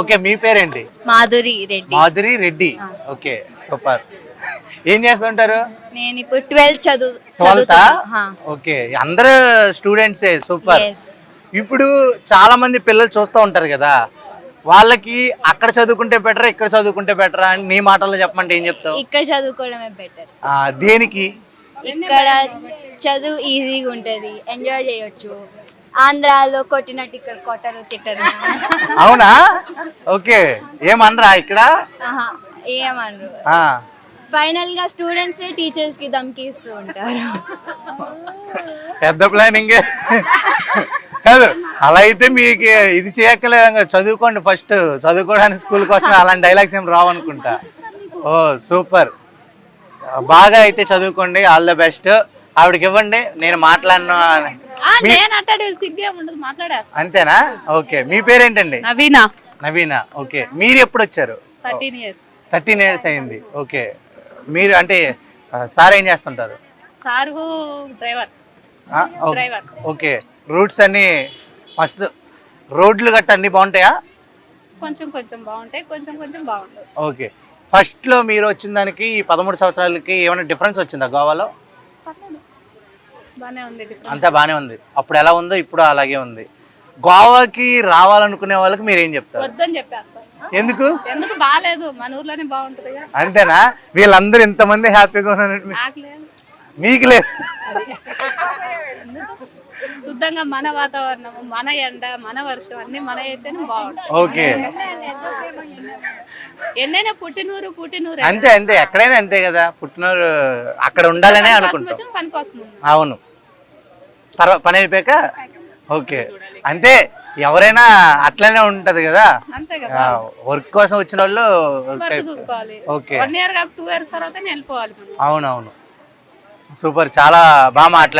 Okay, మీ పేరేంటి? Madhuri Reddy. Madhuri Reddy. Okay, super. ఏం చేస్తుంటారు? నేను ఇప్పుడు 12th 12th? చదువుతున్నా. ఓకే, అందరూ స్టూడెంట్సే. సూపర్. Yes. ఇప్పుడు చాలా మంది పిల్లలు చూస్తూ ఉంటారు కదా, వాళ్ళకి అక్కడ చదువుకుంటే బెటరా ఇక్కడ చదువుకుంటే బెటరా అని నీ మాటల్లో చెప్పమంటే ఏం చెప్తావు? ఇక్కడ చదువుకోవడమే బెటర్. దేనికి? ఇక్కడ చదువు ఈజీగా ఉంటది, ఎంజాయ్ చేయొచ్చు. ఆంధ్రాలో కొట్టినట్టు ఇక్కడ కొట్టరు, తిట్టరు. అవునా? ఓకే, ఏమనరా ఇక్కడ? ఆహా, ఏమనరు. ఆ, ఫైనల్ గా స్టూడెంట్స్ టీచర్స్ కి ధమ్కిస్తూ ఉంటారు. పెద్ద ప్లానింగ్ కాదు. అలా అయితే మీకు ఇది చేయక్కలేదు, చదువుకోండి ఫస్ట్. చదువుకోవడానికి స్కూల్కి వచ్చిన అలాంటి డైలాగ్స్ ఏం రావనుకుంటా. ఓ సూపర్, బాగా అయితే చదువుకోండి. All the best. ఆవిడకి ఇవ్వండి, నేను మాట్లాడను. అంతేనా? ఓకే, మీ పేరేంటండి? నవీనా. నవీనా. ఓకే, మీరు ఎప్పుడు వచ్చారు? 13 years. 13 years అయింది. ఓకే, మీరు అంటే సార్ ఏం చేస్తుంటారు? Sir driver. ఓకే, రూట్స్ అన్ని మస్తు, రోడ్లు గట్ట అన్ని బాగుంటాయా? కొంచెం కొంచెం బాగుంటాయి, కొంచెం కొంచెం బాగుంటాయి. ఓకే, ఫస్ట్ లో మీరు వచ్చిన దానికి ఈ 13 సంవత్సరాలకి ఏమైనా డిఫరెన్స్ వచ్చిందా గోవాలో? బానే ఉంది. అంతా బానే ఉంది. అప్పుడు ఎలా ఉందో ఇప్పుడు అలాగే ఉంది. గోవాకి రావాలనుకునే వాళ్ళకి మీరు ఏం చెప్తారు? వద్దని చెప్పేస్తాం. ఎందుకు? ఎందుకు బాగాలేదు, మన ఊర్లోనే బాగుంటది. అంతేనా? వీళ్ళందరూ ఇంతమంది హ్యాపీగా ఉన్నారు, నాకు లేదు, మీకు లేదు? శుద్ధంగా మన వాతావరణం, మన ఎండ, మన వర్షం అన్ని మన అయితేనే బాగుంటుంది. ఓకే, ఎన్నైనా పుట్టినూరు పుట్టినూరు. అంతే అంతే, ఎక్కడైనా అంతే కదా. పుట్టినోరు అక్కడ ఉండాలనే అనుకుంటాం. పని కోసం. అవును, తర్వాత పని అయిపోయాక. ఓకే, అంతే, ఎవరైనా అట్లనే ఉంటది కదా. అంతే కదా, వర్క్ కోసం వచ్చిన వాళ్ళు చూసుకోవాలి. ఓకే, 1 year 2 years తర్వాత వెళ్ళిపోవాలి. అవునవును. సూపర్, చాలా బాగా మాట్లాడారు.